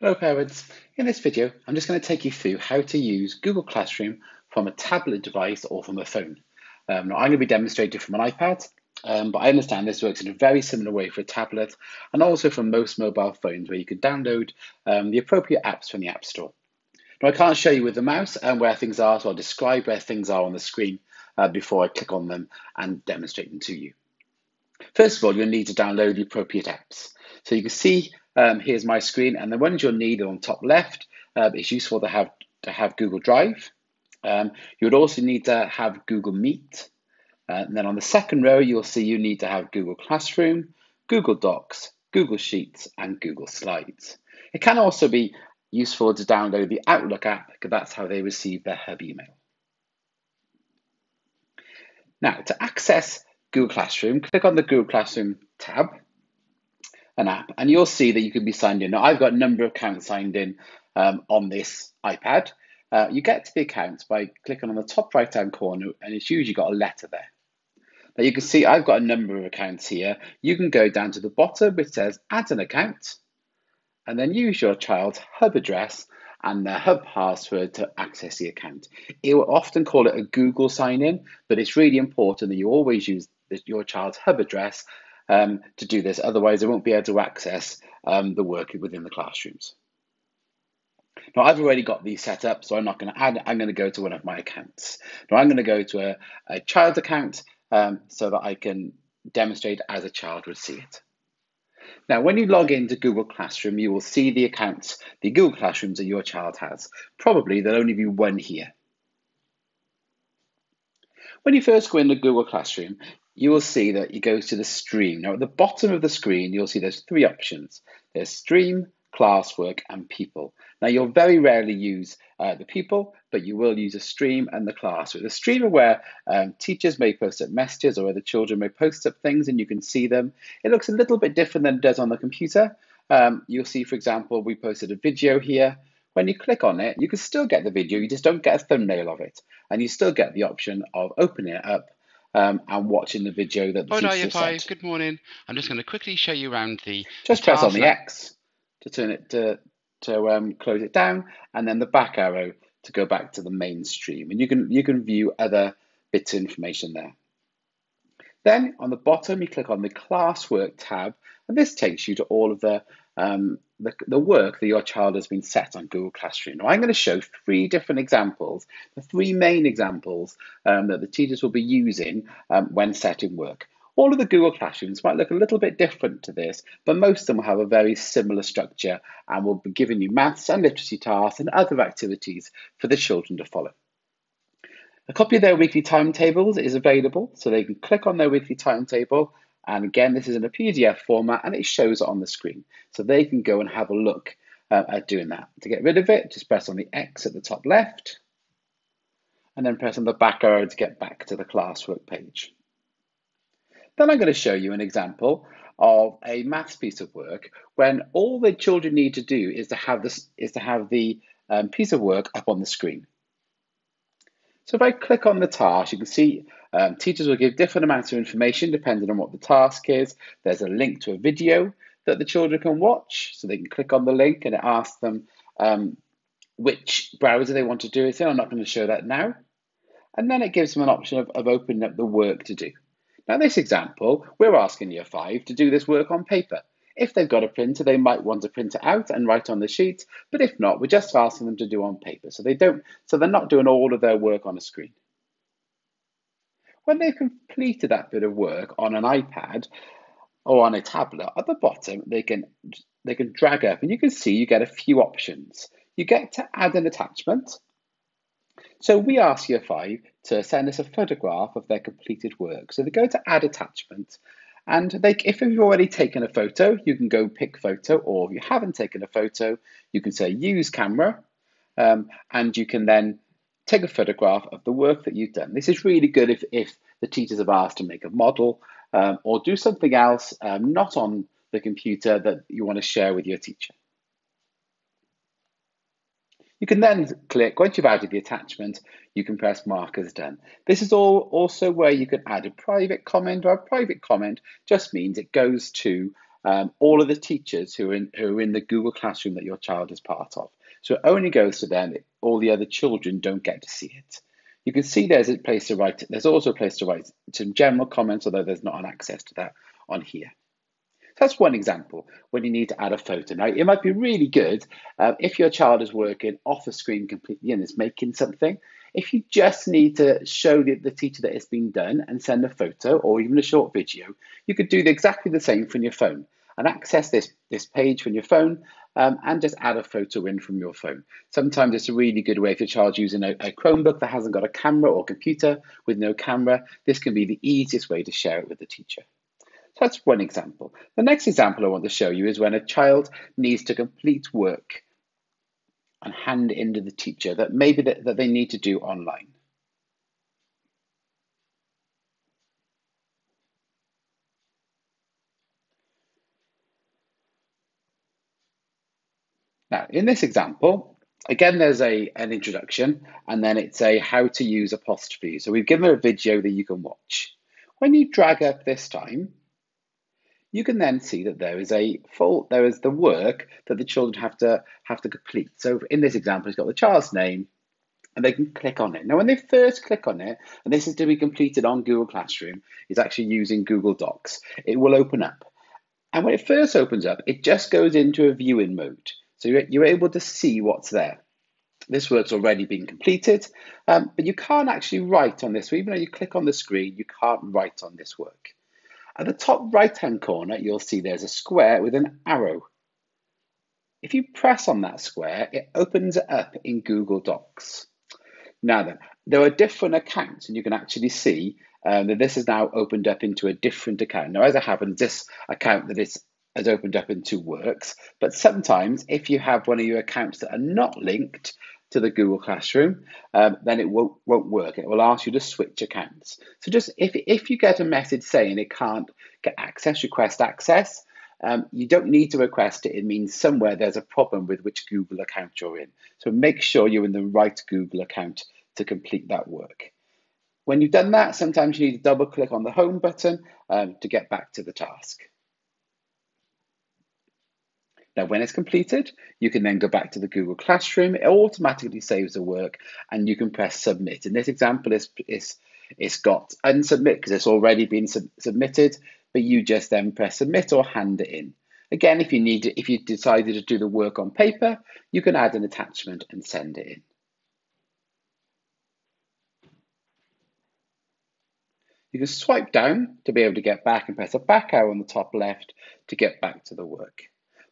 Hello parents, in this video I'm just going to take you through how to use Google Classroom from a tablet device or from a phone. Now I'm going to be demonstrating from an iPad, but I understand this works in a very similar way for a tablet and also for most mobile phones where you can download the appropriate apps from the App Store. Now I can't show you with the mouse where things are, so I'll describe where things are on the screen before I click on them and demonstrate them to you. First of all, you'll need to download the appropriate apps. So you can see here's my screen, and the ones you'll need are on top left. It's useful to have Google Drive. You would also need to have Google Meet. And then on the second row, you'll see you need to have Google Classroom, Google Docs, Google Sheets, and Google Slides. It can also be useful to download the Outlook app because that's how they receive their hub email. Now, to access Google Classroom, click on the Google Classroom tab, an app, and you'll see that you can be signed in. Now, I've got a number of accounts signed in on this iPad. You get to the accounts by clicking on the top right-hand corner, and it's usually got a letter there. Now, you can see I've got a number of accounts here. You can go down to the bottom, which says Add an Account, and then use your child's hub address and their hub password to access the account. It will often call it a Google sign-in, but it's really important that you always use your child's hub address to do this. Otherwise, they won't be able to access the work within the classrooms. Now, I've already got these set up, so I'm not going to add. I'm going to go to one of my accounts. Now, I'm going to go to a child's account so that I can demonstrate as a child would see it. Now, when you log into Google Classroom, you will see the accounts, the Google Classrooms that your child has. Probably there'll only be one here. When you first go into Google Classroom, you will see that it goes to the stream. Now, at the bottom of the screen, you'll see there's three options. There's stream, classwork, and people. Now, you'll very rarely use the people, but you will use a stream and the classwork. The stream are where teachers may post up messages or where the children may post up things and you can see them. It looks a little bit different than it does on the computer. You'll see, for example, we posted a video here. When you click on it, you can still get the video, you just don't get a thumbnail of it. And you still get the option of opening it up and watching the video that the teacher sent. Good morning. I'm just going to quickly show you around Just press on the X to turn it to close it down, and then the back arrow to go back to the main stream. And you can view other bits of information there. Then on the bottom, you click on the classwork tab, and this takes you to all of the work that your child has been set on Google Classroom. Now, I'm going to show three different examples, the three main examples that the teachers will be using when setting work. All of the Google Classrooms might look a little bit different to this, but most of them will have a very similar structure and will be giving you maths and literacy tasks and other activities for the children to follow. A copy of their weekly timetables is available, so they can click on their weekly timetable. And again, this is in a PDF format and it shows it on the screen. So they can go and have a look at doing that. To get rid of it, just press on the X at the top left and then press on the back arrow to get back to the classwork page. Then I'm going to show you an example of a maths piece of work when all the children need to do is to have the piece of work up on the screen. So if I click on the task, you can see teachers will give different amounts of information depending on what the task is. There's a link to a video that the children can watch, so they can click on the link and it asks them which browser they want to do it in. I'm not going to show that now. And then it gives them an option of opening up the work to do. Now, in this example, we're asking Year 5 to do this work on paper. If they've got a printer, they might want to print it out and write on the sheet, but if not, we're just asking them to do on paper. So they're not doing all of their work on a screen. When they've completed that bit of work on an iPad or on a tablet, at the bottom, they can drag up and you can see you get a few options. You get to add an attachment. So we ask Year 5 to send us a photograph of their completed work. So they go to add attachment, and if you've already taken a photo, you can go pick photo, or if you haven't taken a photo, you can say use camera, and you can then take a photograph of the work that you've done. This is really good if the teachers have asked to make a model or do something else not on the computer that you want to share with your teacher. You can then click, once you've added the attachment, you can press mark as done. This is also where you can add a private comment, or a private comment just means it goes to all of the teachers who are in the Google Classroom that your child is part of. So it only goes to them. All the other children don't get to see it. You can see there's a place to write. There's also a place to write some general comments, although there's not an access to that on here. So that's one example when you need to add a photo. Now, it might be really good if your child is working off the screen completely and is making something. If you just need to show the teacher that it's been done and send a photo or even a short video, you could do exactly the same from your phone and access this page from your phone and just add a photo in from your phone. Sometimes it's a really good way if your child's using a Chromebook that hasn't got a camera or computer with no camera. This can be the easiest way to share it with the teacher. So that's one example. The next example I want to show you is when a child needs to complete work and hand it into the teacher that maybe that they need to do online. Now, in this example, again, there's an introduction, and then it's a how to use apostrophe. So we've given a video that you can watch. When you drag up this time, you can then see that there is the work that the children have to complete. So in this example, it's got the child's name, and they can click on it. Now, when they first click on it, and this is to be completed on Google Classroom, it's actually using Google Docs, it will open up. And when it first opens up, it just goes into a viewing mode. So you're able to see what's there. This work's already been completed, but you can't actually write on this. So even though you click on the screen, you can't write on this work. At the top right-hand corner, you'll see there's a square with an arrow. If you press on that square, it opens it up in Google Docs. Now then, there are different accounts, and you can actually see that this is now opened up into a different account. Now, as it happens, this account that has opened up into works, but sometimes if you have one of your accounts that are not linked to the Google Classroom, then it won't work. It will ask you to switch accounts. So just if you get a message saying it can't get access, request access, you don't need to request it. It means somewhere there's a problem with which Google account you're in. So make sure you're in the right Google account to complete that work. When you've done that, sometimes you need to double click on the home button to get back to the task. Now, when it's completed, you can then go back to the Google Classroom. It automatically saves the work and you can press submit. In this example, it's got unsubmit because it's already been submitted, but you just then press submit or hand it in. Again, if you decided to do the work on paper, you can add an attachment and send it in. You can swipe down to be able to get back and press a back arrow on the top left to get back to the work.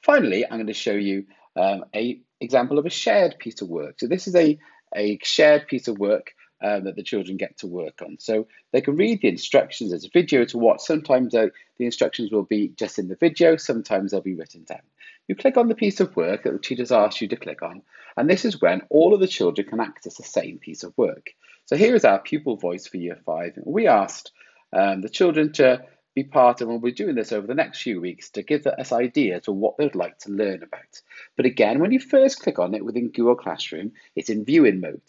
Finally, I'm going to show you an example of a shared piece of work. So this is a shared piece of work that the children get to work on. So they can read the instructions. There's a video to watch. Sometimes the instructions will be just in the video. Sometimes they'll be written down. You click on the piece of work that the teacher's asked you to click on, and this is when all of the children can access the same piece of work. So here is our pupil voice for Year 5. We asked the children to be part of, and we're doing this over the next few weeks, to give us ideas of what they'd like to learn about. But again, when you first click on it within Google Classroom, it's in viewing mode.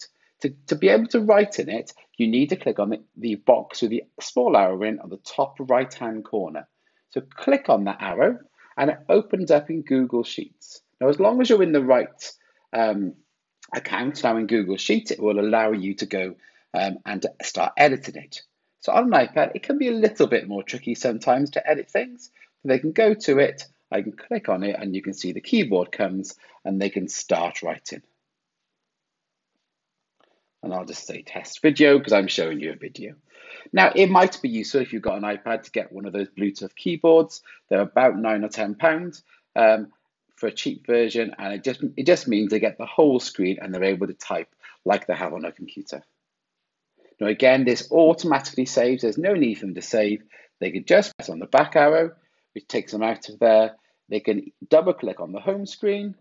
To be able to write in it, you need to click on the box with the small arrow in on the top right-hand corner. So click on that arrow, and it opens up in Google Sheets. Now, as long as you're in the right account now in Google Sheets, it will allow you to go and to start editing it. So on an iPad, it can be a little bit more tricky sometimes to edit things, but they can go to it, I can click on it, and you can see the keyboard comes, and they can start writing. And I'll just say test video because I'm showing you a video. Now, it might be useful if you've got an iPad to get one of those Bluetooth keyboards. They're about £9 or £10 for a cheap version, and it just means they get the whole screen and they're able to type like they have on a computer. Now, again, this automatically saves. There's no need for them to save. They can just press on the back arrow, which takes them out of there. They can double click on the home screen,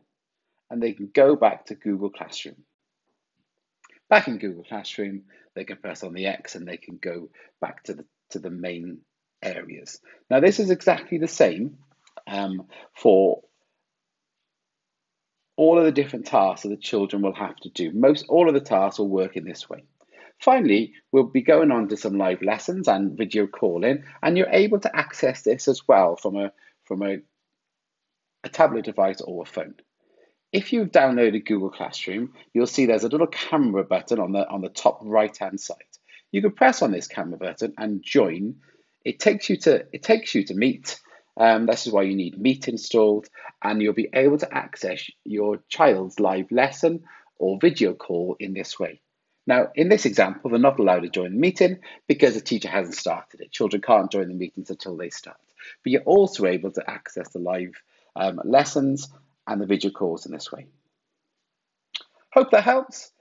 and they can go back to Google Classroom. Back in Google Classroom, they can press on the X and they can go back to the main areas. Now, this is exactly the same for all of the different tasks that the children will have to do. All of the tasks will work in this way. Finally, we'll be going on to some live lessons and video calling, and you're able to access this as well from a a tablet device, or a phone. If you've downloaded Google Classroom, you'll see there's a little camera button on the top right-hand side. You can press on this camera button and join. It takes you to Meet. This is why you need Meet installed, and you'll be able to access your child's live lesson or video call in this way. Now, in this example, they're not allowed to join the meeting because the teacher hasn't started it. Children can't join the meetings until they start. But you're also able to access the live lessons and the video calls in this way. Hope that helps.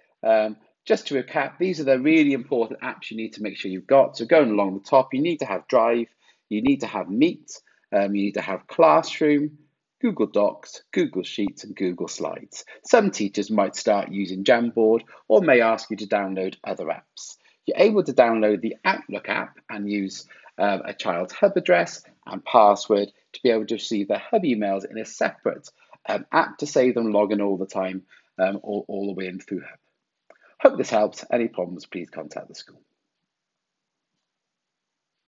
Just to recap, these are the really important apps you need to make sure you've got. So going along the top, you need to have Drive, you need to have Meet, you need to have Classroom, Google Docs, Google Sheets, and Google Slides. Some teachers might start using Jamboard or may ask you to download other apps. You're able to download the Outlook app and use a child's hub address and password to be able to receive their hub emails in a separate app to save them logging all the time all the way in through Hub. Hope this helps. Any problems, please contact the school.